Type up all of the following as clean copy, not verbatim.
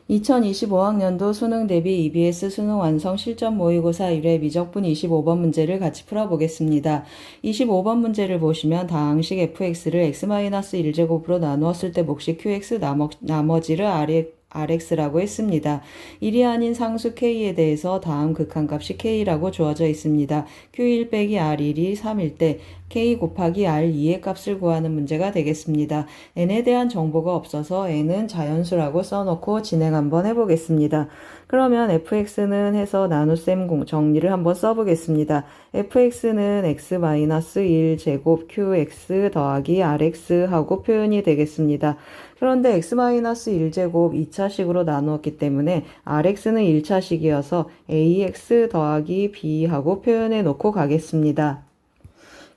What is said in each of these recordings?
2025학년도 수능 대비 EBS 수능 완성 실전 모의고사 1회 미적분 25번 문제를 같이 풀어보겠습니다. 25번 문제를 보시면 다항식 fx를 x-1제곱으로 나누었을 때 몫이 qx 나머지를 rx라고 했습니다. 1이 아닌 상수 k에 대해서 다음 극한값이 k라고 주어져 있습니다. q1 빼기 r1이 3일 때 k 곱하기 r2의 값을 구하는 문제가 되겠습니다. n에 대한 정보가 없어서 n은 자연수라고 써놓고 진행 한번 해보겠습니다. 그러면 fx는 해서 나눗셈 정리를 한번 써보겠습니다. fx는 x-1 제곱 qx 더하기 rx 하고 표현이 되겠습니다. 그런데 x-1 제곱 2차식으로 나누었기 때문에 rx는 1차식이어서 ax 더하기 b 하고 표현해 놓고 가겠습니다.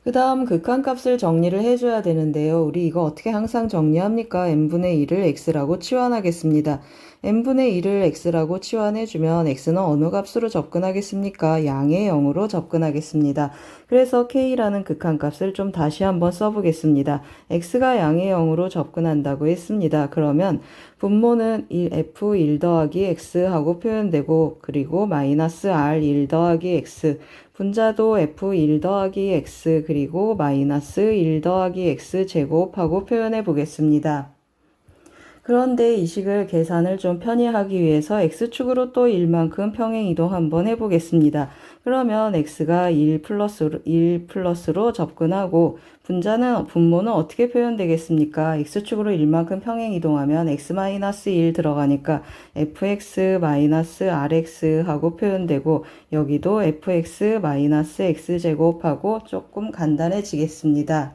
그 다음 극한값을 정리를 해줘야 되는데요. 우리 이거 어떻게 항상 정리합니까? n분의 1을 x라고 치환하겠습니다. n분의 1을 x라고 치환해주면 x는 어느 값으로 접근하겠습니까? 양의 0으로 접근하겠습니다. 그래서 k라는 극한값을 좀 다시 한번 써보겠습니다. x가 양의 0으로 접근한다고 했습니다. 그러면 분모는 f1 더하기 x 하고 표현되고 그리고 마이너스 r1 더하기 x 분자도 f1 더하기 x 그리고 마이너스 1 더하기 x 제곱하고 표현해 보겠습니다. 그런데 이 식을 계산을 좀 편히 하기 위해서 x축으로 또 1만큼 평행이동 한번 해보겠습니다. 그러면 x가 1 플러스로 접근하고 분모는 어떻게 표현되겠습니까? x축으로 1만큼 평행이동하면 x-1 들어가니까 fx-rx 하고 표현되고 여기도 fx-x제곱하고 조금 간단해지겠습니다.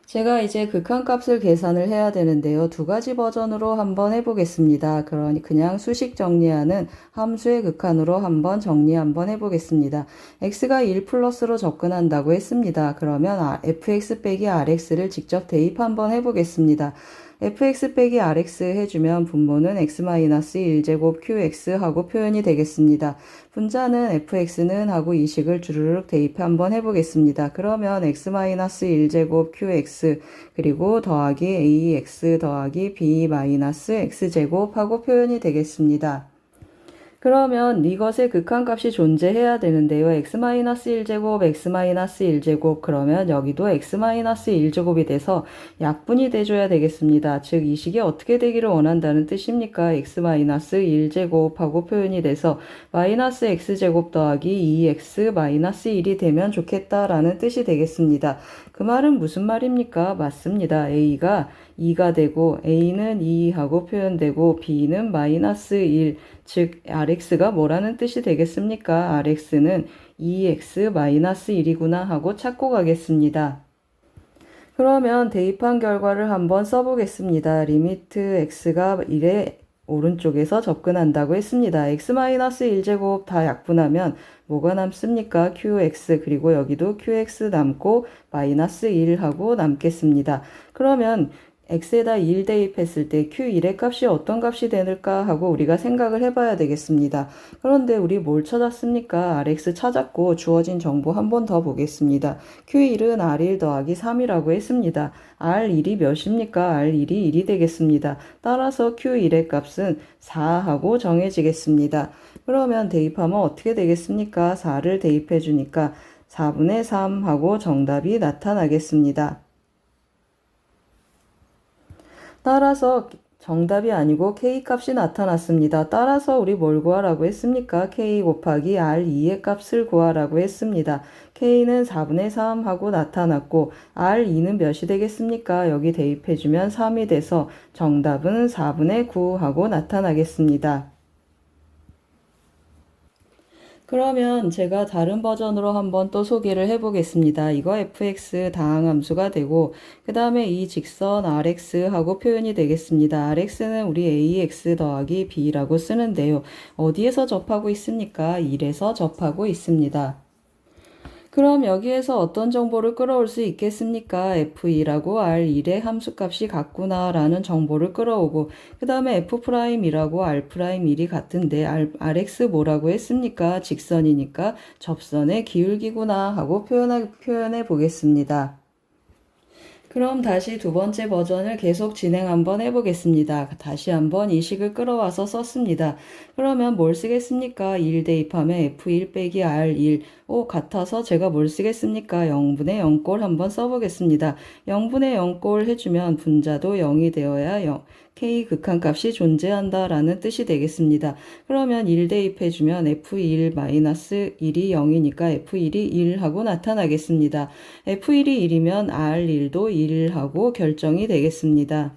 제가 이제 극한값을 계산을 해야 되는데요. 두 가지 버전으로 한번 해보겠습니다. 그냥 수식 정리하는 함수의 극한으로 한번 정리 한번 해보겠습니다. x가 1 플러스로 접근한다고 했습니다. 그러면 fx 빼기 rx를 직접 대입 한번 해보겠습니다. fx 빼기 rx 해주면 분모는 x-1제곱 qx 하고 표현이 되겠습니다. 분자는 fx는 하고 이 식을 주르륵 대입 한번 해보겠습니다. 그러면 x-1제곱 qx 그리고 더하기 ax 더하기 b-x제곱 하고 표현이 되겠습니다. 그러면 이것의 극한값이 존재해야 되는데요. x-1제곱, x-1제곱 그러면 여기도 x-1제곱이 돼서 약분이 돼줘야 되겠습니다. 즉 이 식이 어떻게 되기를 원한다는 뜻입니까? x-1제곱 하고 표현이 돼서 마이너스 x제곱 더하기 2x-1이 되면 좋겠다라는 뜻이 되겠습니다. 그 말은 무슨 말입니까? 맞습니다. a가 2가 되고 a는 2하고 표현되고 b는 마이너스 1, 즉 rx가 뭐라는 뜻이 되겠습니까? rx는 2x-1이구나 하고 찾고 가겠습니다. 그러면 대입한 결과를 한번 써보겠습니다. 리미트 x가 1에 오른쪽에서 접근한다고 했습니다. x-1제곱 다 약분하면 뭐가 남습니까? qx 그리고 여기도 qx 남고 마이너스 1하고 남겠습니다. 그러면 x에다 1 대입했을 때 q1의 값이 어떤 값이 될까 하고 우리가 생각을 해봐야 되겠습니다. 그런데 우리 뭘 찾았습니까? rx 찾았고 주어진 정보 한 번 더 보겠습니다. q1은 r1 더하기 3이라고 했습니다. r1이 몇입니까? r1이 1이 되겠습니다. 따라서 q1의 값은 4하고 정해지겠습니다. 그러면 대입하면 어떻게 되겠습니까? 4를 대입해 주니까 4분의 3 하고 정답이 나타나겠습니다. 따라서 정답이 아니고 k값이 나타났습니다. 따라서 우리 뭘 구하라고 했습니까? k 곱하기 r2의 값을 구하라고 했습니다. k는 4분의 3 하고 나타났고 r2는 몇이 되겠습니까? 여기 대입해주면 3이 돼서 정답은 4분의 9 하고 나타나겠습니다. 그러면 제가 다른 버전으로 한번 또 소개를 해보겠습니다. 이거 fx 다항함수가 되고 그 다음에 이 직선 rx 하고 표현이 되겠습니다. rx는 우리 ax 더하기 b라고 쓰는데요. 어디에서 접하고 있습니까? 1에서 접하고 있습니다. 그럼 여기에서 어떤 정보를 끌어올 수 있겠습니까? f2라고 r1의 함수값이 같구나 라는 정보를 끌어오고 그 다음에 f'이라고 r'1이 같은데 rx 뭐라고 했습니까? 직선이니까 접선의 기울기구나 하고 표현해 보겠습니다. 그럼 다시 두 번째 버전을 계속 진행 한번 해보겠습니다. 다시 한번 이 식을 끌어와서 썼습니다. 그러면 뭘 쓰겠습니까? 1 대입하면 F1 빼기 R1. 같아서 제가 뭘 쓰겠습니까? 0분의 0꼴 한번 써보겠습니다. 0분의 0꼴 해주면 분자도 0이 되어야 K 극한값이 존재한다 라는 뜻이 되겠습니다. 그러면 1 대입해주면 F1-1이 0이니까 F1이 1하고 나타나겠습니다. F1이 1이면 R1도 1하고 결정이 되겠습니다.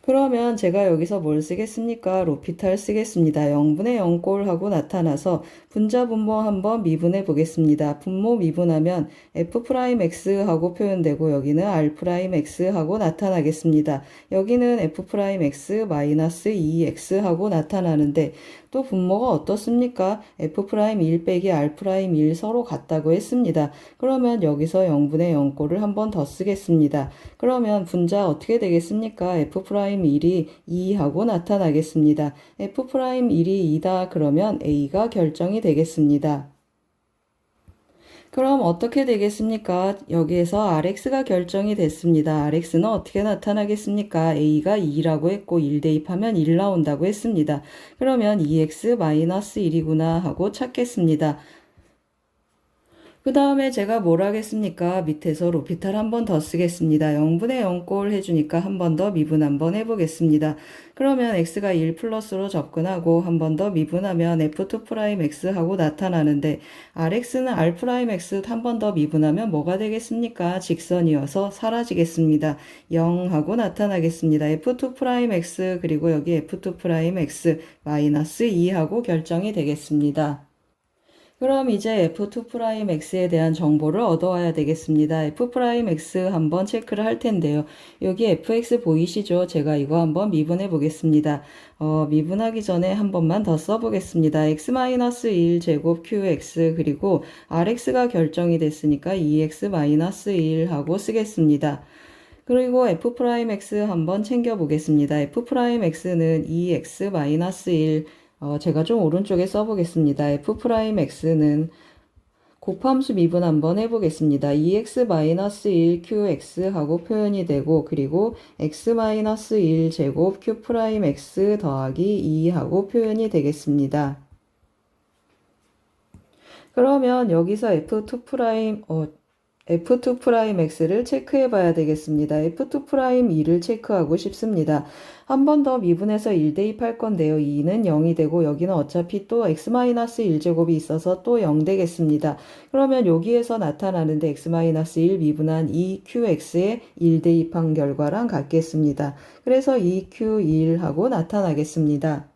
그러면 제가 여기서 뭘 쓰겠습니까? 로피탈 쓰겠습니다. 0분의 0꼴 하고 나타나서 분자 분모 한번 미분해 보겠습니다. 분모 미분하면 F'X 하고 표현되고 여기는 R'X 하고 나타나겠습니다. 여기는 F'X 마이너스 2X 하고 나타나는데 또 분모가 어떻습니까? F'1 빼기 R'1 서로 같다고 했습니다. 그러면 여기서 0분의 0꼴을 한번 더 쓰겠습니다. 그러면 분자 어떻게 되겠습니까? F'1이 2하고 나타나겠습니다. F'1이 2다 그러면 A가 결정이 되겠습니다. 그럼 어떻게 되겠습니까? 여기에서 RX가 결정이 됐습니다. RX는 어떻게 나타나겠습니까? A가 2라고 했고 1 대입하면 1 나온다고 했습니다. 그러면 2X-1이구나 하고 찾겠습니다. 그 다음에 제가 뭘 하겠습니까? 밑에서 로피탈 한번 더 쓰겠습니다. 0분의 0꼴 해주니까 한 번 더 미분 한번 해보겠습니다. 그러면 x가 1 플러스로 접근하고 한 번 더 미분하면 f2'x 하고 나타나는데 rx는 r'x 한 번 더 미분하면 뭐가 되겠습니까? 직선이어서 사라지겠습니다. 0 하고 나타나겠습니다. f2'x 그리고 여기 f2'x 마이너스 2 하고 결정이 되겠습니다. 그럼 이제 F2'X에 대한 정보를 얻어와야 되겠습니다. F'X 한번 체크를 할 텐데요. 여기 fx 보이시죠? 제가 이거 한번 미분해 보겠습니다. 미분하기 전에 한 번만 더 써보겠습니다. x-1 제곱 qx 그리고 rx가 결정이 됐으니까 2x-1 하고 쓰겠습니다. 그리고 F'X 한번 챙겨보겠습니다. F'X는 2x-1 제가 좀 오른쪽에 써보겠습니다. F'X는 곱함수 미분 한번 해보겠습니다. 2x-1 qx 하고 표현이 되고 그리고 x-1 제곱 q'x 더하기 2 하고 표현이 되겠습니다. 그러면 여기서 F2'X를 체크해 봐야 되겠습니다. F2'2를 체크하고 싶습니다. 한 번 더 미분해서 1 대입할 건데요. 2는 0이 되고 여기는 어차피 또 x-1제곱이 있어서 또 0 되겠습니다. 그러면 여기에서 나타나는데 x-1 미분한 2qx에 1 대입한 결과랑 같겠습니다. 그래서 2q1 하고 나타나겠습니다.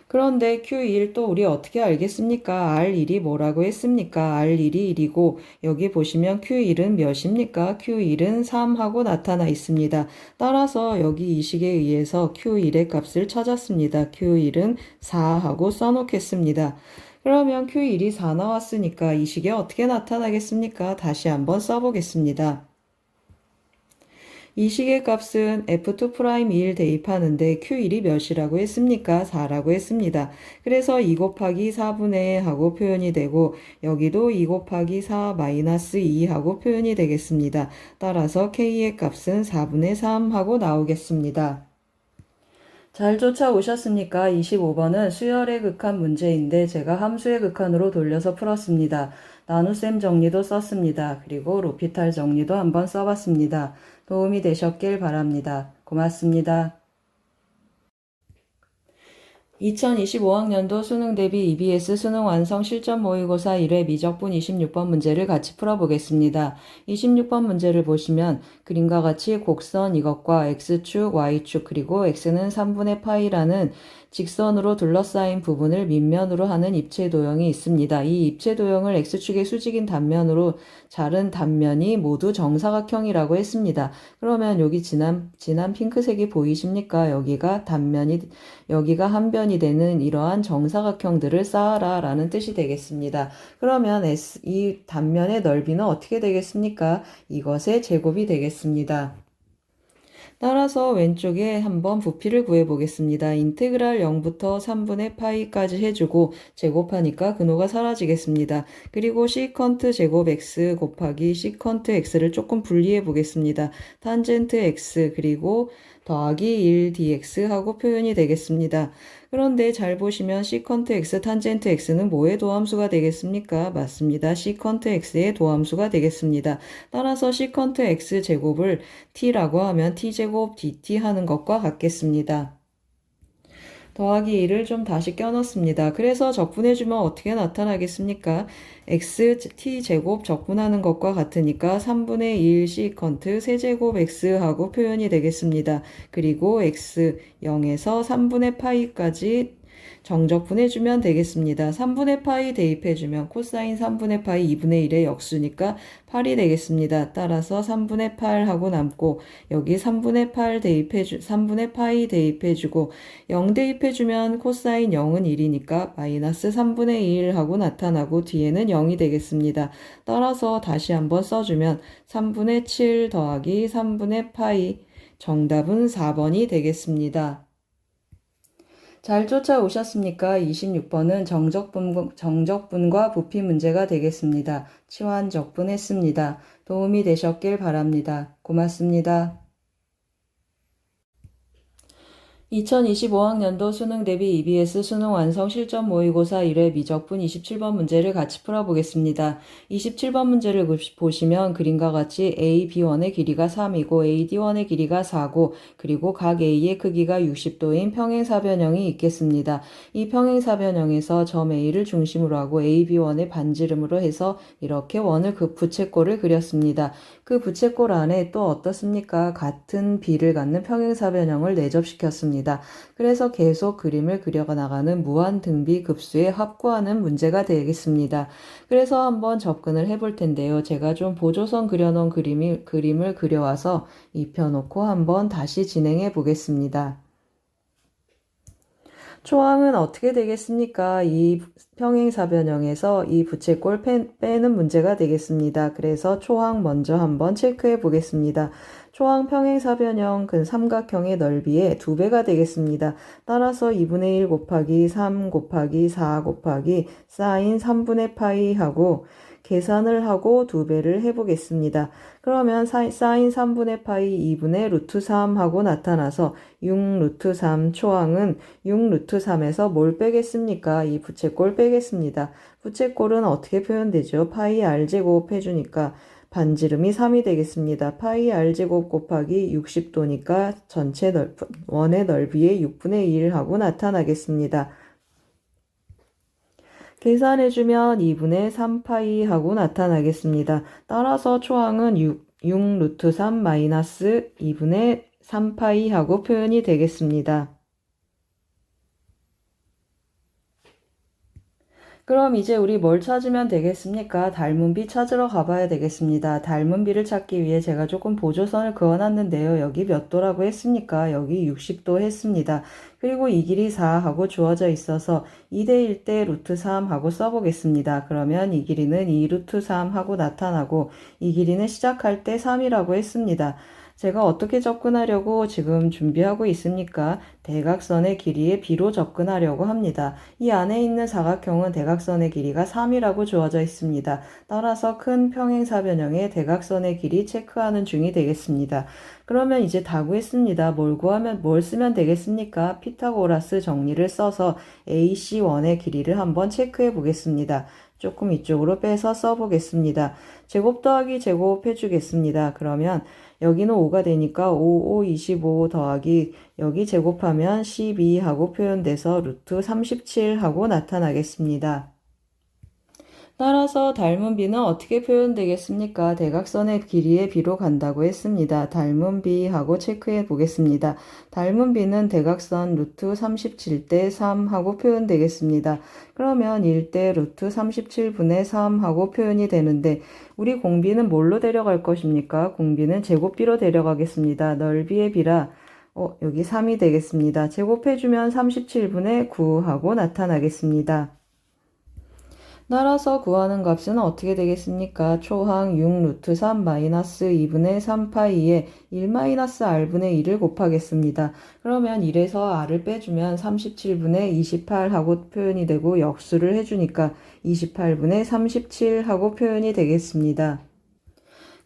그런데 Q1 또 우리 어떻게 알겠습니까? R1이 뭐라고 했습니까? R1이 1이고 여기 보시면 Q1은 몇입니까? Q1은 3하고 나타나 있습니다. 따라서 여기 이 식에 의해서 Q1의 값을 찾았습니다. Q1은 4하고 써놓겠습니다. 그러면 Q1이 4 나왔으니까 이 식에 어떻게 나타나겠습니까? 다시 한번 써보겠습니다. 이 식의 값은 F2'1 대입하는데 Q1이 몇이라고 했습니까? 4라고 했습니다. 그래서 2 곱하기 4분의 하고 표현이 되고 여기도 2 곱하기 4 마이너스 2 하고 표현이 되겠습니다. 따라서 K의 값은 4분의 3 하고 나오겠습니다. 잘 쫓아오셨습니까? 25번은 수열의 극한 문제인데 제가 함수의 극한으로 돌려서 풀었습니다. 나눗셈 정리도 썼습니다. 그리고 로피탈 정리도 한번 써봤습니다. 도움이 되셨길 바랍니다. 고맙습니다. 2025학년도 수능 대비 EBS 수능 완성 실전 모의고사 1회 미적분 26번 문제를 같이 풀어보겠습니다. 26번 문제를 보시면 그림과 같이 곡선 이것과 X축, Y축 그리고 X는 3분의 파이라는 직선으로 둘러싸인 부분을 밑면으로 하는 입체 도형이 있습니다. 이 입체 도형을 X축의 수직인 단면으로 자른 단면이 모두 정사각형이라고 했습니다. 그러면 여기 진한 핑크색이 보이십니까? 여기가 한 변이 되는 이러한 정사각형들을 쌓아라 라는 뜻이 되겠습니다. 그러면 이 단면의 넓이는 어떻게 되겠습니까? 이것의 제곱이 되겠습니다. 따라서 왼쪽에 한번 부피를 구해 보겠습니다. 인테그랄 0부터 3분의 파이까지 해주고 제곱하니까 근호가 사라지겠습니다. 그리고 시컨트 제곱 x 곱하기 시컨트 x를 조금 분리해 보겠습니다. 탄젠트 x 그리고 더하기 1 dx 하고 표현이 되겠습니다. 그런데 잘 보시면 시컨트 x, 탄젠트 x는 뭐의 도함수가 되겠습니까? 맞습니다. 시컨트 x의 도함수가 되겠습니다. 따라서 시컨트 x 제곱을 t라고 하면 t제곱 dt 하는 것과 같겠습니다. 더하기 1을 좀 다시 껴넣습니다. 그래서 적분해주면 어떻게 나타나겠습니까? x t제곱 적분하는 것과 같으니까 3분의 1 시컨트 세제곱 x하고 표현이 되겠습니다. 그리고 x 0에서 3분의 파이까지 정적분해주면 되겠습니다. 3분의 파이 대입해주면 코사인 3분의 파이 2분의 1의 역수니까 8이 되겠습니다. 따라서 3분의 8 하고 남고 여기 3분의 파이 대입해주고 0 대입해주면 코사인 0은 1이니까 마이너스 3분의 1 하고 나타나고 뒤에는 0이 되겠습니다. 따라서 다시 한번 써주면 3분의 7 더하기 3분의 파이 정답은 4번이 되겠습니다. 잘 쫓아오셨습니까? 26번은 정적분과 부피 문제가 되겠습니다. 치환 적분했습니다. 도움이 되셨길 바랍니다. 고맙습니다. 2025학년도 수능 대비 EBS 수능 완성 실전 모의고사 1회 미적분 27번 문제를 같이 풀어보겠습니다. 27번 문제를 보시면 그림과 같이 A, B1의 길이가 3이고 A, D1의 길이가 4고 그리고 각 A의 크기가 60도인 평행사변형이 있겠습니다. 이 평행사변형에서 점 A를 중심으로 하고 A, B1의 반지름으로 해서 이렇게 원을 부채꼴을 그렸습니다. 그 부채꼴 안에 또 어떻습니까? 같은 B를 갖는 평행사변형을 내접시켰습니다. 그래서 계속 그림을 그려가 나가는 무한등비 급수에 합구하는 문제가 되겠습니다. 그래서 한번 접근을 해볼 텐데요. 제가 좀 보조선 그려놓은 그림을 그려와서 입혀놓고 한번 다시 진행해 보겠습니다. 초항은 어떻게 되겠습니까? 이 평행사변형에서 이 부채꼴 빼는 문제가 되겠습니다. 그래서 초항 먼저 한번 체크해 보겠습니다. 초항 평행사변형 삼각형의 넓이의 2배가 되겠습니다. 따라서 2분의 1 곱하기 3 곱하기 4 곱하기 사인 3분의 파이 하고 계산을 하고 2배를 해보겠습니다. 그러면 사인 3분의 파이 2분의 루트 3 하고 나타나서 6 루트 3 초항은 6 루트 3에서 뭘 빼겠습니까? 이 부채꼴 빼겠습니다. 부채꼴은 어떻게 표현되죠? 파이 r제곱 해주니까 반지름이 3이 되겠습니다. 파이 r제곱 곱하기 60도니까 전체 원의 넓이의 6분의 1 하고 나타나겠습니다. 계산해주면 2분의 3파이 하고 나타나겠습니다. 따라서 초항은 6 루트 3 마이너스 2분의 3파이 하고 표현이 되겠습니다. 그럼 이제 우리 뭘 찾으면 되겠습니까? 닮은 비 찾으러 가봐야 되겠습니다. 닮은 비를 찾기 위해 제가 조금 보조선을 그어놨는데요. 여기 몇 도라고 했습니까? 여기 60도 했습니다. 그리고 이 길이 4 하고 주어져 있어서 2대 1대 루트 3 하고 써보겠습니다. 그러면 이 길이는 2 루트 3 하고 나타나고 이 길이는 시작할 때 3이라고 했습니다. 제가 어떻게 접근하려고 지금 준비하고 있습니까? 대각선의 길이의 b로 접근하려고 합니다. 이 안에 있는 사각형은 대각선의 길이가 3이라고 주어져 있습니다. 따라서 큰 평행사변형의 대각선의 길이 체크하는 중이 되겠습니다. 그러면 이제 다 구했습니다. 뭘 쓰면 되겠습니까? 피타고라스 정리를 써서 AC1의 길이를 한번 체크해 보겠습니다. 조금 이쪽으로 빼서 써보겠습니다. 제곱 더하기 제곱 해주겠습니다. 그러면 여기는 5가 되니까 5, 5, 25 더하기 여기 제곱하면 12 하고 표현돼서 루트 37 하고 나타나겠습니다. 따라서 닮은 비는 어떻게 표현되겠습니까? 대각선의 길이의 비로 간다고 했습니다. 닮은 비 하고 체크해 보겠습니다. 닮은 비는 대각선 루트 37대 3 하고 표현되겠습니다. 그러면 1대 루트 37분의 3 하고 표현이 되는데 우리 공비는 뭘로 데려갈 것입니까? 공비는 제곱비로 데려가겠습니다. 넓이의 비라 여기 3이 되겠습니다. 제곱해주면 37분의 9 하고 나타나겠습니다. 따라서 구하는 값은 어떻게 되겠습니까? 초항 6 루트 3 마이너스 2분의 3파이에 1-r분의 1을 곱하겠습니다. 그러면 1에서 r을 빼주면 37분의 28 하고 표현이 되고 역수를 해주니까 28분의 37 하고 표현이 되겠습니다.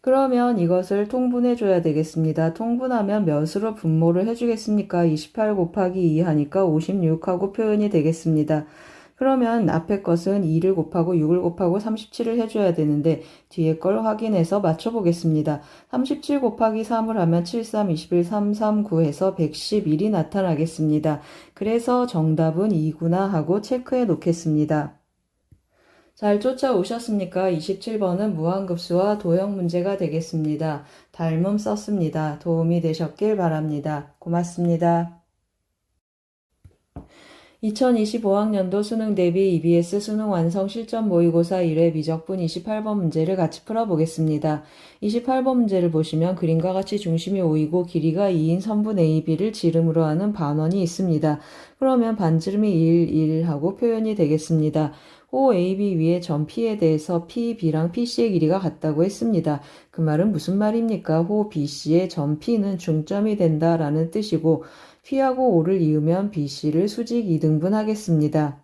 그러면 이것을 통분해줘야 되겠습니다. 통분하면 몇으로 분모를 해주겠습니까? 28 곱하기 2 하니까 56 하고 표현이 되겠습니다. 그러면 앞에 것은 2를 곱하고 6을 곱하고 37을 해줘야 되는데 뒤에 걸 확인해서 맞춰보겠습니다. 37 곱하기 3을 하면 7, 3, 21, 3, 3, 9해서 111이 나타나겠습니다. 그래서 정답은 2구나 하고 체크해 놓겠습니다. 잘 쫓아오셨습니까? 27번은 무한급수와 도형 문제가 되겠습니다. 닮음 썼습니다. 도움이 되셨길 바랍니다. 고맙습니다. 2025학년도 수능 대비 EBS 수능 완성 실전 모의고사 1회 미적분 28번 문제를 같이 풀어보겠습니다. 28번 문제를 보시면 그림과 같이 중심이 5이고 길이가 2인 선분 AB를 지름으로 하는 반원이 있습니다. 그러면 반지름이 1, 1 하고 표현이 되겠습니다. 호 AB 위에 점 P에 대해서 PB랑 PC의 길이가 같다고 했습니다. 그 말은 무슨 말입니까? 호 BC의 점 P는 중점이 된다라는 뜻이고 P하고 O를 이으면 BC를 수직 2등분 하겠습니다.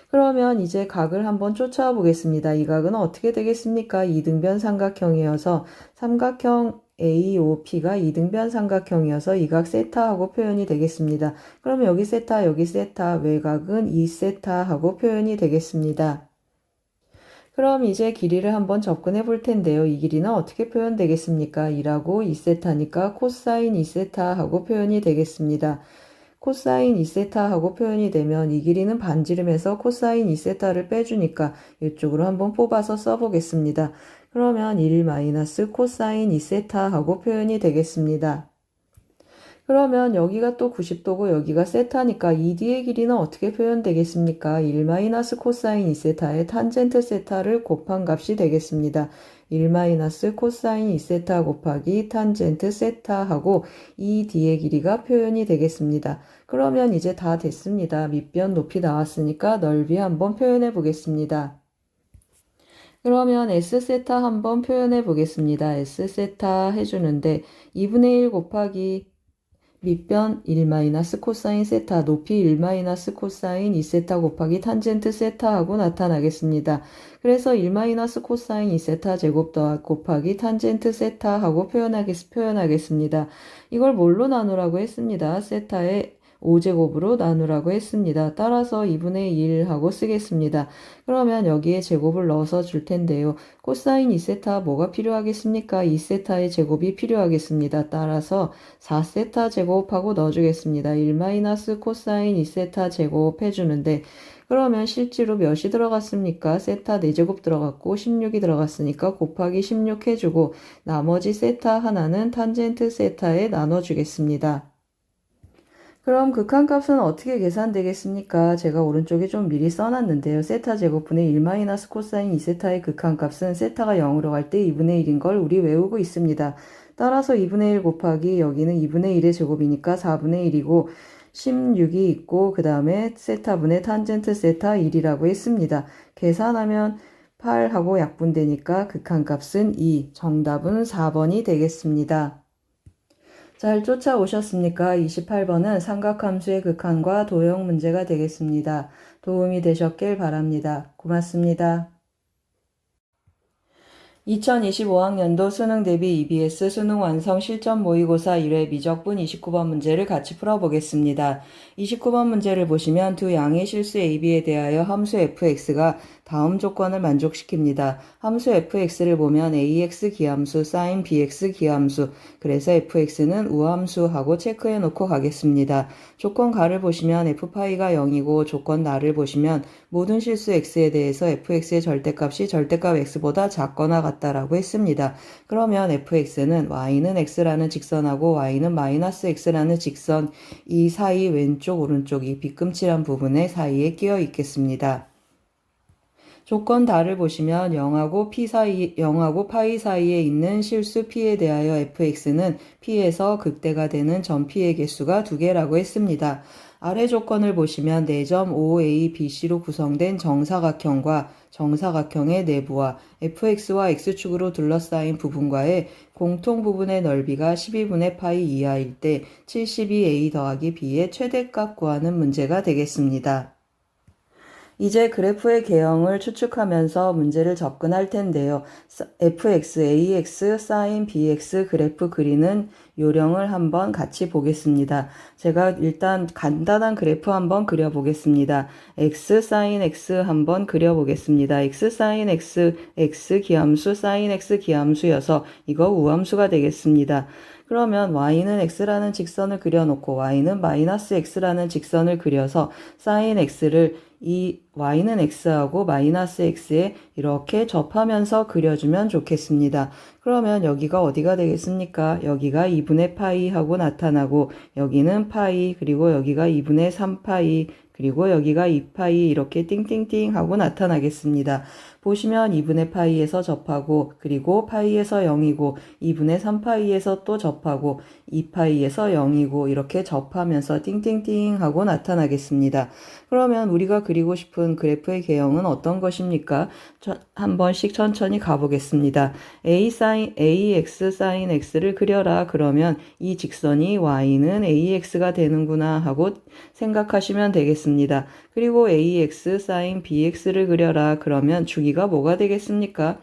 그러면 이제 각을 한번 쫓아와 보겠습니다. 이 각은 어떻게 되겠습니까? 2등변 삼각형이어서 삼각형 AOP가 2등변 삼각형이어서 이 각 세타하고 표현이 되겠습니다. 그럼 여기 세타, 여기 세타, 외곽은 2세타 하고 표현이 되겠습니다. 그럼 이제 길이를 한번 접근해 볼 텐데요. 이 길이는 어떻게 표현되겠습니까? 2라고 2세타니까 코사인 2세타 하고 표현이 되겠습니다. 코사인 2세타 하고 표현이 되면 이 길이는 반지름에서 코사인 2세타를 빼주니까 이쪽으로 한번 뽑아서 써보겠습니다. 그러면 1 마이너스 코사인 2세타 하고 표현이 되겠습니다. 그러면 여기가 또 90도고 여기가 세타니까 이 뒤의 길이는 어떻게 표현되겠습니까? 1 마이너스 코사인 2세타의 탄젠트 세타를 곱한 값이 되겠습니다. 1 마이너스 코사인 2세타 곱하기 탄젠트 세타하고 이 뒤의 길이가 표현이 되겠습니다. 그러면 이제 다 됐습니다. 밑변 높이 나왔으니까 넓이 한번 표현해 보겠습니다. 그러면 S세타 한번 표현해 보겠습니다. S세타 해주는데 2분의 1 곱하기 밑변 1 마이너스 코사인 세타, 높이 1 마이너스 코사인 2세타 곱하기 탄젠트 세타 하고 나타나겠습니다. 그래서 1 마이너스 코사인 2세타 제곱 더하기 곱하기 탄젠트 세타 하고 표현하겠습니다. 이걸 뭘로 나누라고 했습니다. 세타의 5제곱으로 나누라고 했습니다. 따라서 2분의 1 하고 쓰겠습니다. 그러면 여기에 제곱을 넣어서 줄 텐데요. 코사인 2세타 뭐가 필요하겠습니까? 2세타의 제곱이 필요하겠습니다. 따라서 4세타 제곱하고 넣어주겠습니다. 1 마이너스 코사인 2세타 제곱 해주는데 그러면 실제로 몇이 들어갔습니까? 세타 4제곱 들어갔고 16이 들어갔으니까 곱하기 16 해주고 나머지 세타 하나는 탄젠트 세타에 나눠주겠습니다. 그럼 극한값은 어떻게 계산되겠습니까? 제가 오른쪽에 좀 미리 써놨는데요. 세타 제곱분의 1 마이너스 코사인 2세타의 극한값은 세타가 0으로 갈 때 2분의 1인 걸 우리 외우고 있습니다. 따라서 2분의 1 곱하기 여기는 2분의 1의 제곱이니까 4분의 1이고 16이 있고 그 다음에 세타분의 탄젠트 세타 1이라고 했습니다. 계산하면 8하고 약분되니까 극한값은 2, 정답은 4번이 되겠습니다. 잘 쫓아오셨습니까? 28번은 삼각함수의 극한과 도형 문제가 되겠습니다. 도움이 되셨길 바랍니다. 고맙습니다. 2025학년도 수능 대비 EBS 수능 완성 실전 모의고사 1회 미적분 29번 문제를 같이 풀어보겠습니다. 29번 문제를 보시면 두 양의 실수 AB에 대하여 함수 fx가 다음 조건을 만족시킵니다. 함수 fx를 보면 ax 기함수, sin bx 기함수, 그래서 fx는 우함수하고 체크해 놓고 가겠습니다. 조건 가를 보시면 f파이가 0이고 조건 나를 보시면 모든 실수 x에 대해서 fx의 절대값이 절대값 x보다 작거나 같다라고 했습니다. 그러면 fx는 y는 x라는 직선하고 y는 마이너스 x라는 직선 이 사이 왼쪽 오른쪽 이 빗금칠한 부분의 사이에 끼어 있겠습니다. 조건 다를 보시면 0하고 파이 사이에 있는 실수 p에 대하여 fx는 p에서 극대가 되는 점 p의 개수가 2개라고 했습니다. 아래 조건을 보시면 4점 OABC로 구성된 정사각형과 정사각형의 내부와 fx와 x축으로 둘러싸인 부분과의 공통 부분의 넓이가 12분의 파이 이하일 때 72a 더하기 b의 최대값 구하는 문제가 되겠습니다. 이제 그래프의 개형을 추측하면서 문제를 접근할 텐데요. fx, ax, sin bx 그래프 그리는 요령을 한번 같이 보겠습니다. 제가 일단 간단한 그래프 한번 그려보겠습니다. x sin x 한번 그려보겠습니다. x sin x, x 기함수, sin x 기함수여서 이거 우함수가 되겠습니다. 그러면 y는 x라는 직선을 그려놓고 y는 마이너스 x라는 직선을 그려서 sin x를 이 y는 x하고 마이너스 x에 이렇게 접하면서 그려주면 좋겠습니다. 그러면 여기가 어디가 되겠습니까? 여기가 2분의 파이 하고 나타나고 여기는 파이 그리고 여기가 2분의 3파이 그리고 여기가 2파이 이렇게 띵띵띵 하고 나타나겠습니다. 보시면 2분의 파이에서 접하고 그리고 파이에서 0이고 2분의 3파이에서 또 접하고 2파이에서 0이고 이렇게 접하면서 띵띵띵 하고 나타나겠습니다. 그러면 우리가 그리고 싶은 그래프의 개형은 어떤 것입니까? 한 번씩 천천히 가보겠습니다. ax sin x를 그려라. 그러면 이 직선이 y는 ax가 되는구나 하고 생각하시면 되겠습니다. 그리고 ax sin bx를 그려라. 그러면 주기가 뭐가 되겠습니까?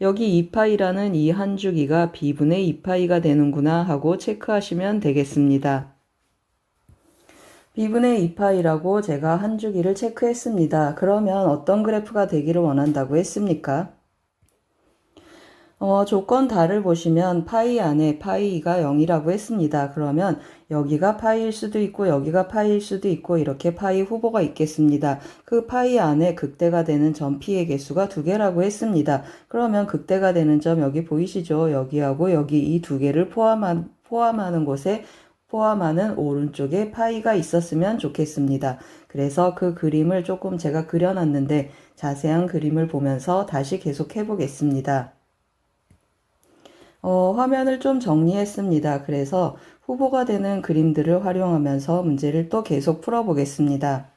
여기 2파이라는 이 한 주기가 b분의 2파이가 되는구나 하고 체크하시면 되겠습니다. b분의 2파이라고 제가 한 주기를 체크했습니다. 그러면 어떤 그래프가 되기를 원한다고 했습니까? 조건 다를 보시면 파이 안에 파이가 0이라고 했습니다. 그러면 여기가 파이일 수도 있고 여기가 파이일 수도 있고 이렇게 파이 후보가 있겠습니다. 그 파이 안에 극대가 되는 점 P의 개수가 2개라고 했습니다. 그러면 극대가 되는 점 여기 보이시죠? 여기하고 여기 이 2개를 포함하는 곳에 포함하는 오른쪽에 파이가 있었으면 좋겠습니다. 그래서 그 그림을 조금 제가 그려놨는데 자세한 그림을 보면서 다시 계속 해보겠습니다. 화면을 좀 정리했습니다. 그래서 후보가 되는 그림들을 활용하면서 문제를 또 계속 풀어보겠습니다.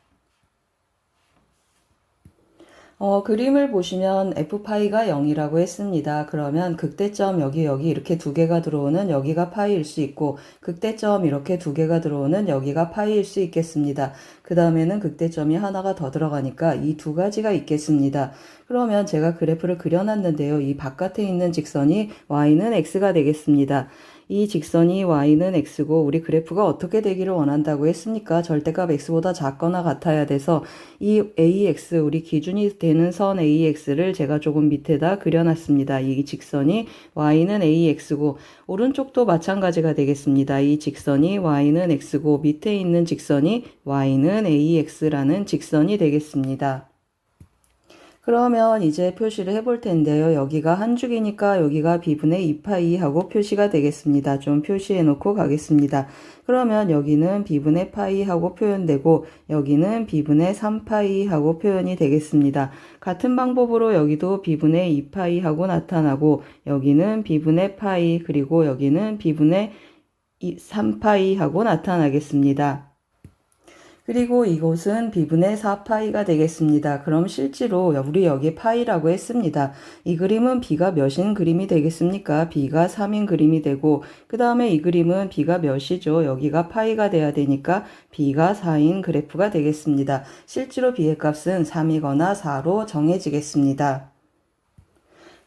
그림을 보시면 f파이가 0이라고 했습니다. 그러면 극대점 여기 이렇게 2개가 들어오는 여기가 파이일 수 있고 극대점 이렇게 2개가 들어오는 여기가 파이일 수 있겠습니다. 그 다음에는 극대점이 하나가 더 들어가니까 이 2가지가 있겠습니다. 그러면 제가 그래프를 그려놨는데요. 이 바깥에 있는 직선이 y는 x가 되겠습니다. 이 직선이 y는 x고 우리 그래프가 어떻게 되기를 원한다고 했습니까? 절대값 x보다 작거나 같아야 돼서 이 ax 우리 기준이 되는 선 ax를 제가 조금 밑에다 그려놨습니다. 이 직선이 y는 ax고 오른쪽도 마찬가지가 되겠습니다. 이 직선이 y는 x고 밑에 있는 직선이 y는 ax라는 직선이 되겠습니다. 그러면 이제 표시를 해볼 텐데요. 여기가 한 주기니까 여기가 b분의 2파이 하고 표시가 되겠습니다. 좀 표시해 놓고 가겠습니다. 그러면 여기는 b분의 파이 하고 표현되고 여기는 b분의 3파이 하고 표현이 되겠습니다. 같은 방법으로 여기도 b분의 2파이 하고 나타나고 여기는 b분의 파이 그리고 여기는 b분의 3파이 하고 나타나겠습니다. 그리고 이곳은 b분의 4파이가 되겠습니다. 그럼 실제로 우리 여기 파이라고 했습니다. 이 그림은 b가 몇인 그림이 되겠습니까? b가 3인 그림이 되고 그 다음에 이 그림은 b가 몇이죠? 여기가 파이가 돼야 되니까 b가 4인 그래프가 되겠습니다. 실제로 b의 값은 3이거나 4로 정해지겠습니다.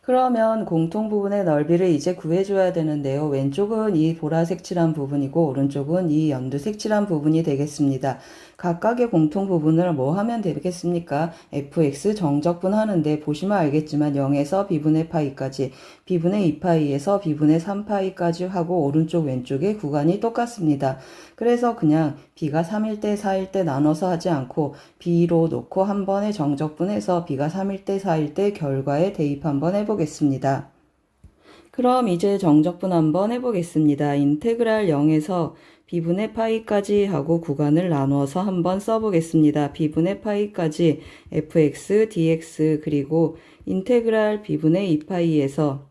그러면 공통 부분의 넓이를 이제 구해줘야 되는데요. 왼쪽은 이 보라색 칠한 부분이고 오른쪽은 이 연두색 칠한 부분이 되겠습니다. 각각의 공통 부분을 뭐 하면 되겠습니까? fx 정적분 하는데 보시면 알겠지만 0에서 b분의 파이까지 b분의 2파이에서 b분의 3파이까지 하고 오른쪽 왼쪽의 구간이 똑같습니다. 그래서 그냥 b가 3일 때 4일 때 나눠서 하지 않고 b로 놓고 한 번에 정적분해서 b가 3일 때 4일 때 결과에 대입 한번 해보겠습니다. 그럼 이제 정적분 한번 해보겠습니다. 인테그랄 0에서 b분의 파이까지 하고 구간을 나누어서 한번 써보겠습니다. b분의 파이까지 fx, dx 그리고 인테그랄 b분의 2파이에서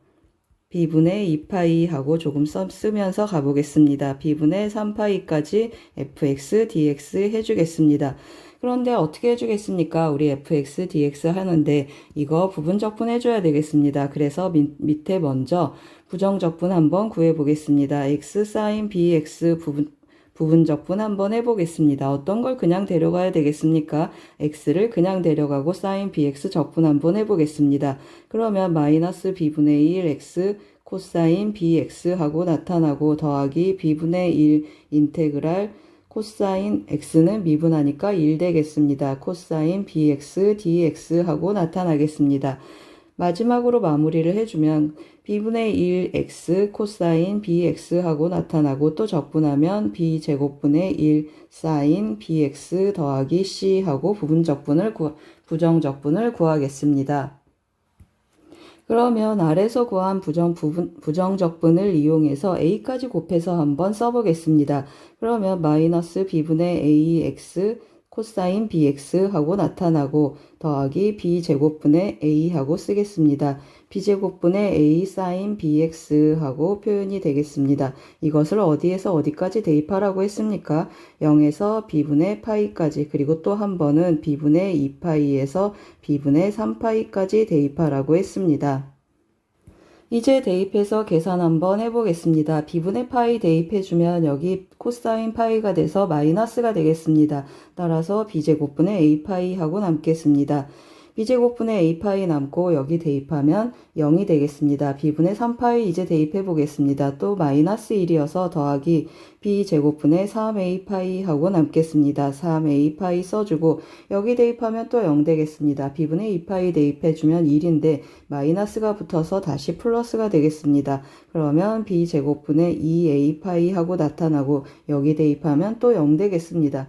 b분의 2파이 하고 조금 쓰면서 가보겠습니다. b분의 3파이까지 fx, dx 해주겠습니다. 그런데 어떻게 해주겠습니까? 우리 fx, dx 하는데 이거 부분적분 해줘야 되겠습니다. 그래서 밑에 먼저 부정적분 한번 구해보겠습니다. x sin bx 부분적분 한번 해보겠습니다. 어떤 걸 그냥 데려가야 되겠습니까? x를 그냥 데려가고 sin bx 적분 한번 해보겠습니다. 그러면 마이너스 b분의 1 x 코사인 bx 하고 나타나고 더하기 b분의 1 인테그랄 코사인 x는 미분하니까 1 되겠습니다. 코사인 bx dx 하고 나타나겠습니다. 마지막으로 마무리를 해주면 b분의 1x 코사인 bx 하고 나타나고 또 적분하면 b제곱분의 1 사인 bx 더하기 c 하고 부정적분을 구하겠습니다. 그러면 아래서 구한 부정적분을 이용해서 a까지 곱해서 한번 써보겠습니다. 그러면 마이너스 b분의 ax 코사인 bx 하고 나타나고 더하기 b제곱분의 a 하고 쓰겠습니다. b제곱분의 a 사인 bx 하고 표현이 되겠습니다. 이것을 어디에서 어디까지 대입하라고 했습니까? 0에서 b분의 파이까지 그리고 또 한 번은 b분의 2파이에서 b분의 3파이까지 대입하라고 했습니다. 이제 대입해서 계산 한번 해보겠습니다. b분의 파이 대입해주면 여기 코사인 파이가 돼서 마이너스가 되겠습니다. 따라서 b제곱분의 a파이 하고 남겠습니다. b제곱분의 a파이 남고 여기 대입하면 0이 되겠습니다. b분의 3파이 이제 대입해 보겠습니다. 또 마이너스 1이어서 더하기 b제곱분의 3a파이 하고 남겠습니다. 3a파이 써주고 여기 대입하면 또 0 되겠습니다. b분의 2파이 대입해주면 1인데 마이너스가 붙어서 다시 플러스가 되겠습니다. 그러면 b제곱분의 2a파이 하고 나타나고 여기 대입하면 또 0 되겠습니다.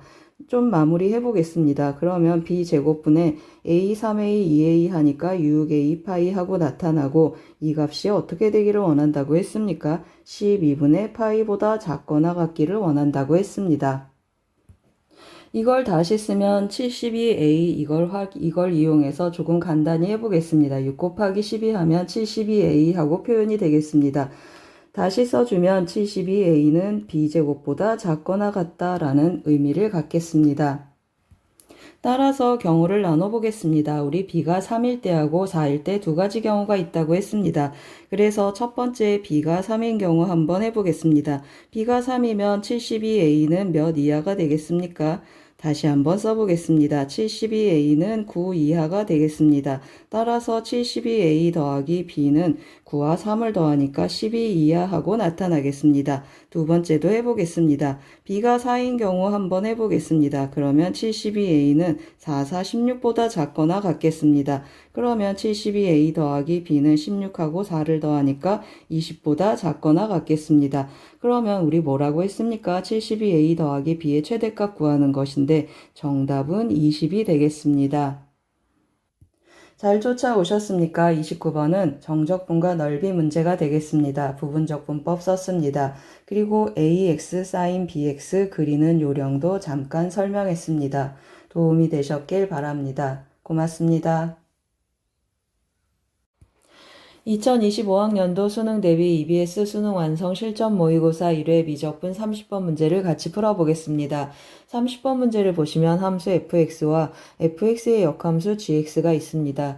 좀 마무리 해보겠습니다. 그러면 b제곱분의 a 3a 2a 하니까 6a 파이 하고 나타나고 이 값이 어떻게 되기를 원한다고 했습니까? 12분의 파이보다 작거나 같기를 원한다고 했습니다. 이걸 다시 쓰면 72a 이걸 이용해서 조금 간단히 해보겠습니다. 6 곱하기 12 하면 72a 하고 표현이 되겠습니다. 다시 써주면 72a는 b제곱보다 작거나 같다라는 의미를 갖겠습니다. 따라서 경우를 나눠보겠습니다. 우리 b가 3일 때하고 4일 때 두 가지 경우가 있다고 했습니다. 그래서 첫 번째 b가 3인 경우 한번 해보겠습니다. b가 3이면 72a는 몇 이하가 되겠습니까? 다시 한번 써보겠습니다. 72a는 9 이하가 되겠습니다. 따라서 72a 더하기 b는 9와 3을 더하니까 12 이하 하고 나타나겠습니다. 두 번째도 해보겠습니다. b가 4인 경우 한번 해보겠습니다. 그러면 72a는 4, 4, 16보다 작거나 같겠습니다. 그러면 72a 더하기 b는 16하고 4를 더하니까 20보다 작거나 같겠습니다. 그러면 우리 뭐라고 했습니까? 72a 더하기 b의 최대값 구하는 것인데 정답은 20이 되겠습니다. 잘 쫓아오셨습니까? 29번은 정적분과 넓이 문제가 되겠습니다. 부분적분법 썼습니다. 그리고 ax sin bx 그리는 요령도 잠깐 설명했습니다. 도움이 되셨길 바랍니다. 고맙습니다. 2025학년도 수능 대비 EBS 수능 완성 실전 모의고사 1회 미적분 30번 문제를 같이 풀어보겠습니다. 30번 문제를 보시면 함수 fx와 fx의 역함수 gx가 있습니다.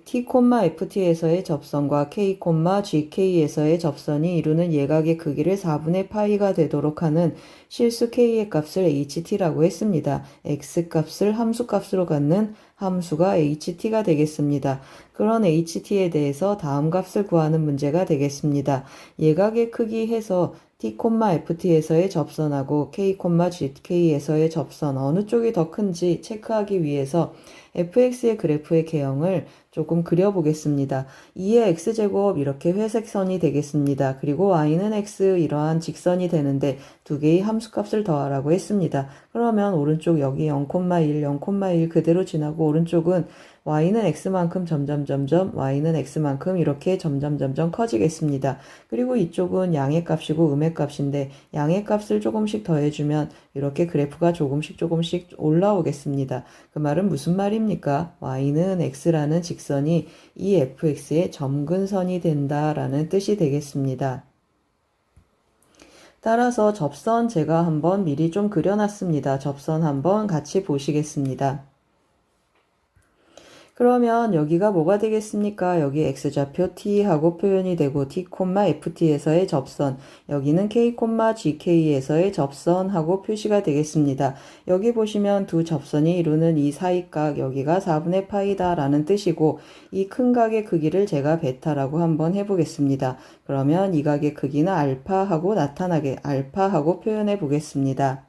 t, ft에서의 접선과 k, gk에서의 접선이 이루는 예각의 크기를 4분의 파이가 되도록 하는 실수 k의 값을 ht라고 했습니다. x값을 함수값으로 갖는 함수가 ht가 되겠습니다. 그런 ht에 대해서 다음 값을 구하는 문제가 되겠습니다. 예각의 크기 해서 t, ft에서의 접선하고 k, gk에서의 접선 어느 쪽이 더 큰지 체크하기 위해서 fx의 그래프의 개형을 조금 그려보겠습니다. 2의 x제곱 이렇게 회색선이 되겠습니다. 그리고 y는 x 이러한 직선이 되는데 두 개의 함수값을 더하라고 했습니다. 그러면 오른쪽 여기 0,1, 0,1 그대로 지나고 오른쪽은 y는 x만큼 점점점점 y는 x만큼 이렇게 점점점점 커지겠습니다. 그리고 이쪽은 양의 값이고 음의 값인데 양의 값을 조금씩 더해주면 이렇게 그래프가 조금씩 올라오겠습니다. 그 말은 무슨 말입니까? y는 x라는 직선이 이 fx의 점근선이 된다라는 뜻이 되겠습니다. 따라서 접선 제가 한번 미리 좀 그려놨습니다. 접선 한번 같이 보시겠습니다. 그러면 여기가 뭐가 되겠습니까? 여기 x좌표 t하고 표현이 되고 t, ft에서의 접선, 여기는 k, gk에서의 접선하고 표시가 되겠습니다. 여기 보시면 두 접선이 이루는 이 사이각, 여기가 4분의 파이다 라는 뜻이고 이 큰 각의 크기를 제가 베타라고 한번 해보겠습니다. 그러면 이 각의 크기는 알파하고 표현해 보겠습니다.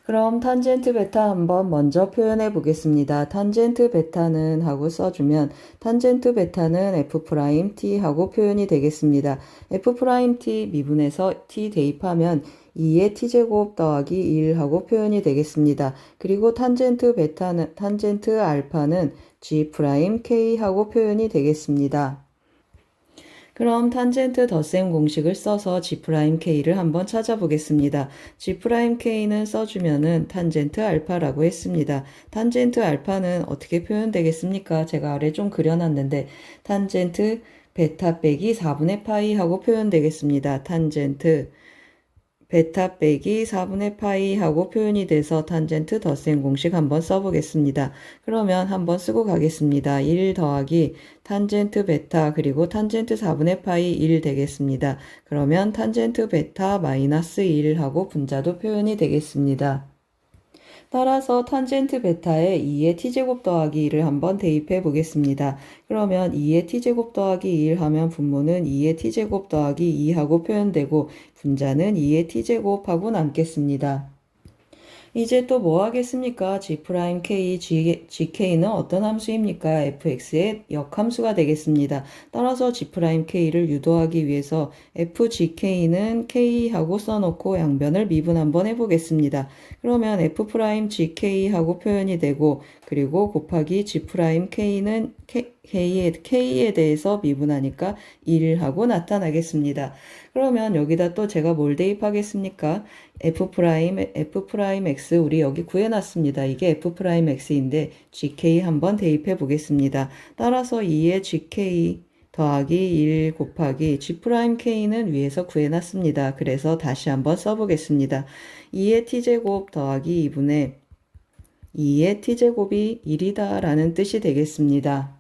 그럼 탄젠트 베타 한번 먼저 표현해 보겠습니다. 탄젠트 베타는 하고 써주면 탄젠트 베타는 F'T 하고 표현이 되겠습니다. F'T 미분해서 T 대입하면 2의 T제곱 더하기 1 하고 표현이 되겠습니다. 그리고 탄젠트 알파는 G'K 하고 표현이 되겠습니다. 그럼 탄젠트 덧셈 공식을 써서 G'K를 한번 찾아보겠습니다. G'K는 써주면은 탄젠트 알파라고 했습니다. 탄젠트 알파는 어떻게 표현되겠습니까? 제가 아래 좀 그려놨는데 탄젠트 베타 빼기 4분의 파이 하고 표현되겠습니다. 탄젠트 베타 빼기 4분의 파이 하고 표현이 돼서 탄젠트 덧셈 공식 한번 써보겠습니다. 그러면 한번 쓰고 가겠습니다. 1 더하기 탄젠트 베타 그리고 탄젠트 4분의 파이 1 되겠습니다. 그러면 탄젠트 베타 마이너스 1 하고 분자도 표현이 되겠습니다. 따라서 탄젠트 베타에 2의 t제곱 더하기 1을 한번 대입해 보겠습니다. 그러면 2의 t제곱 더하기 1 하면 분모는 2의 t제곱 더하기 2 하고 표현되고 분자는 2의 t제곱 하고 남겠습니다. 이제 또 뭐 하겠습니까? G'K, GK는 어떤 함수입니까? fx의 역함수가 되겠습니다. 따라서 G'K를 유도하기 위해서 fGK는 K하고 써놓고 양변을 미분 한번 해보겠습니다. 그러면 f'GK하고 표현이 되고 그리고 곱하기 G'K는 K에 대해서 미분하니까 1하고 나타나겠습니다. 그러면 여기다 또 제가 뭘 대입하겠습니까? F'X 우리 여기 구해놨습니다. 이게 F'X인데 GK 한번 대입해 보겠습니다. 따라서 2의 GK 더하기 1 곱하기 G'K는 위에서 구해놨습니다. 그래서 다시 한번 써보겠습니다. 2의 t제곱 더하기 2분의 2의 t제곱이 1이다 라는 뜻이 되겠습니다.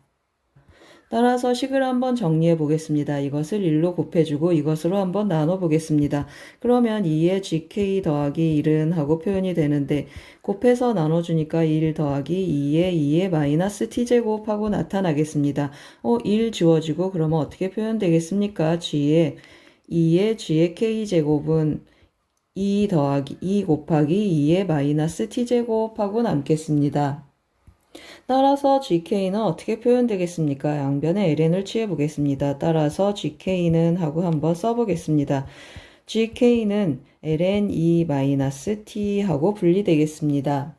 따라서 식을 한번 정리해 보겠습니다. 이것을 1로 곱해주고 이것으로 한번 나눠 보겠습니다. 그러면 2의 gk 더하기 1은 하고 표현이 되는데 곱해서 나눠주니까 1 더하기 2의 마이너스 t제곱 하고 나타나겠습니다. 1 지워지고 그러면 어떻게 표현되겠습니까? 2의 g의 k제곱은 2 곱하기 2의 마이너스 t제곱 하고 남겠습니다. 따라서 GK는 어떻게 표현되겠습니까? 양변의 ln을 취해 보겠습니다. 따라서 GK는 하고 한번 써보겠습니다. GK는 ln E-t 하고 분리되겠습니다.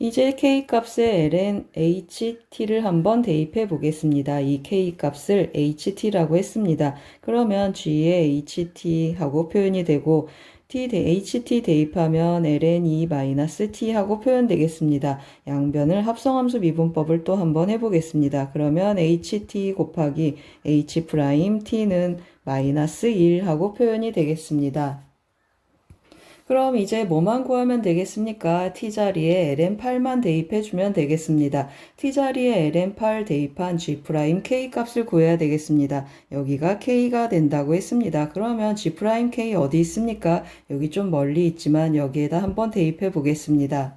이제 K값에 ln HT를 한번 대입해 보겠습니다. 이 K값을 HT라고 했습니다. 그러면 G의 HT 하고 표현이 되고 HT 대입하면 ln E-t 하고 표현되겠습니다. 양변을 합성함수 미분법을 또 한번 해보겠습니다. 그러면 HT 곱하기 H'T는 마이너스 1 하고 표현이 되겠습니다. 그럼 이제 뭐만 구하면 되겠습니까? t자리에 ln8만 대입해주면 되겠습니다. t자리에 ln8 대입한 G'K 값을 구해야 되겠습니다. 여기가 K가 된다고 했습니다. 그러면 G'K 어디 있습니까? 여기 좀 멀리 있지만 여기에다 한번 대입해 보겠습니다.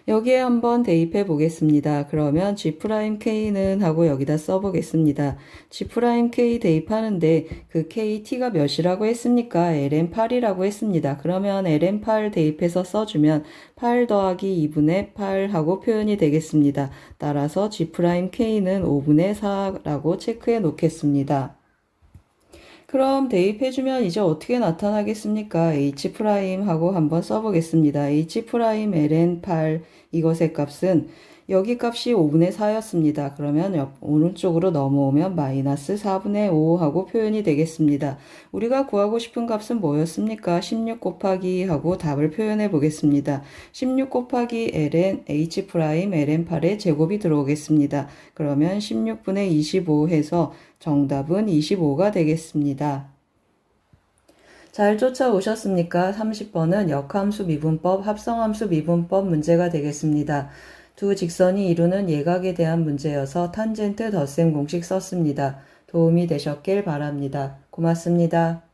여기에 한번 대입해 보겠습니다. 그러면 G'K는 하고 여기다 써보겠습니다. G'K 대입하는데 그 KT가 몇이라고 했습니까? ln8이라고 했습니다. 그러면 ln8 대입해서 써주면 8 더하기 2분의 8 하고 표현이 되겠습니다. 따라서 G'K는 5분의 4라고 체크해 놓겠습니다. 그럼 대입해주면 이제 어떻게 나타나겠습니까? H'하고 한번 써보겠습니다. H'ln 8 이것의 값은 여기 값이 5분의 4였습니다. 그러면 오른쪽으로 넘어오면 마이너스 4분의 5 하고 표현이 되겠습니다. 우리가 구하고 싶은 값은 뭐였습니까? 16 곱하기 하고 답을 표현해 보겠습니다. 16 곱하기 ln H'ln 8의 제곱이 들어오겠습니다. 그러면 16분의 25 해서 정답은 25가 되겠습니다. 잘 쫓아오셨습니까? 30번은 역함수 미분법, 합성함수 미분법 문제가 되겠습니다. 두 직선이 이루는 예각에 대한 문제여서 탄젠트 덧셈 공식 썼습니다. 도움이 되셨길 바랍니다. 고맙습니다.